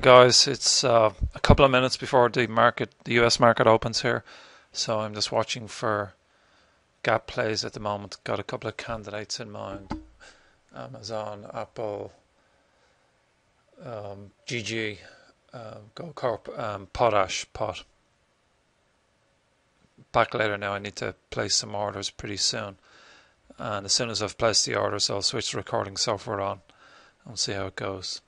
guys, it's a couple of minutes before the US market opens here, so I'm just watching for gap plays at the moment. Got a couple of candidates in mind: Amazon, Apple, GG, GoCorp, Potash, Pot. Back later now. I need to place some orders pretty soon, and as soon as I've placed the orders, I'll switch the recording software on and see how it goes.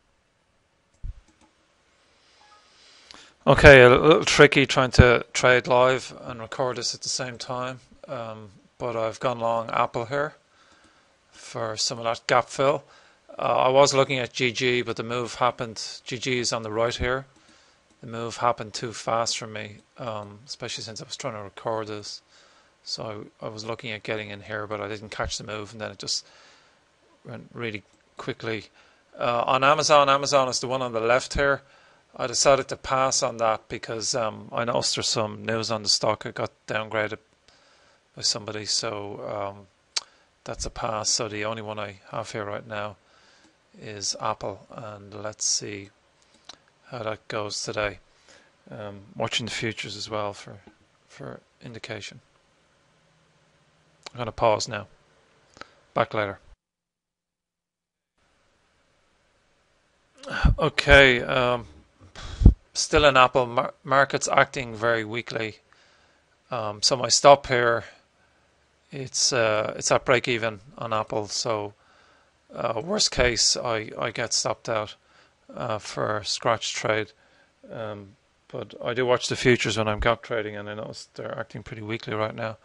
Okay, a little tricky trying to trade live and record this at the same time, but I've gone long Apple here for some of that gap fill. I was looking at GG, but the move happened. GG is on the right here. The move happened too fast for me, especially since I was trying to record this. So I was looking at getting in here, but I didn't catch the move, and then it just went really quickly. On Amazon is the one on the left here. I decided to pass on that because I noticed there's some news on the stock. It got downgraded by somebody, so that's a pass. So the only one I have here right now is Apple, and let's see how that goes today. Watching the futures as well for indication. I'm going to pause now. Back later. Okay. Still in Apple, market's acting very weakly. So my stop here, it's at break even on Apple. So worst case, I get stopped out for a scratch trade. But I do watch the futures when I'm gap trading, and I notice they're acting pretty weakly right now.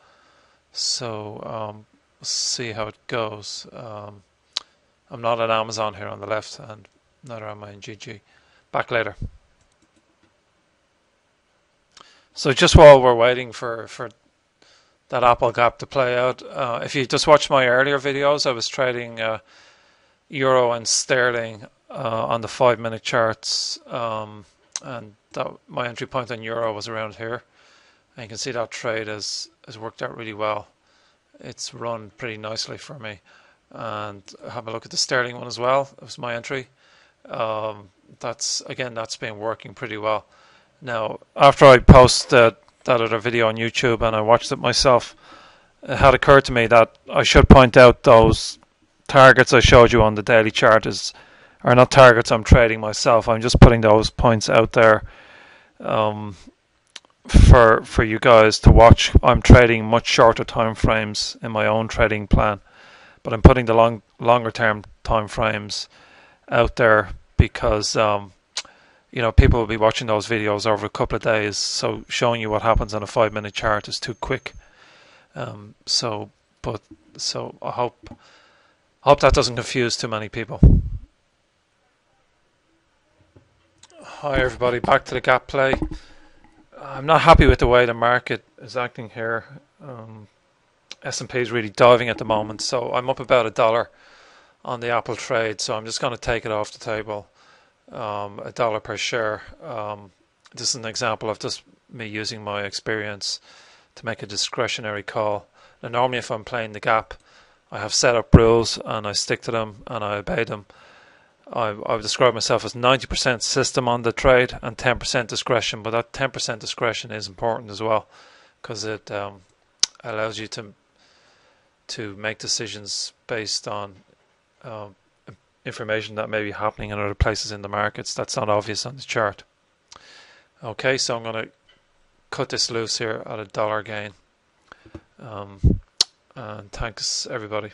So we'll see how it goes. I'm not at Amazon here on the left, and neither am I in GG. Back later. So just while we're waiting for that Apple gap to play out, if you just watched my earlier videos, I was trading Euro and Sterling on the 5-minute charts, and my entry point on Euro was around here. And you can see that trade has worked out really well. It's run pretty nicely for me. And have a look at the Sterling one as well. It was my entry. That's been working pretty well. Now, after I posted that other video on YouTube and I watched it myself, it had occurred to me that I should point out those targets I showed you on the daily chart are not targets I'm trading myself. I'm just putting those points out there for you guys to watch. I'm trading much shorter time frames in my own trading plan, but I'm putting the longer term time frames out there because people will be watching those videos over a couple of days, so showing you what happens on a 5-minute chart is too quick. So I hope that doesn't confuse too many people. Hi everybody, back to the gap play. I'm not happy with the way the market is acting here. S&P is really diving at the moment, so I'm up about $1 on the Apple trade, so I'm just going to take it off the table. $1 per share. This is an example of just me using my experience to make a discretionary call. Now, normally if I'm playing the gap, I have set up rules and I stick to them and I obey them. I would describe myself as 90% system on the trade and 10% discretion, but that 10% discretion is important as well because it allows you to make decisions based on information that may be happening in other places in the markets that's not obvious on the chart. Okay, so I'm going to cut this loose here at $1 gain. And thanks everybody.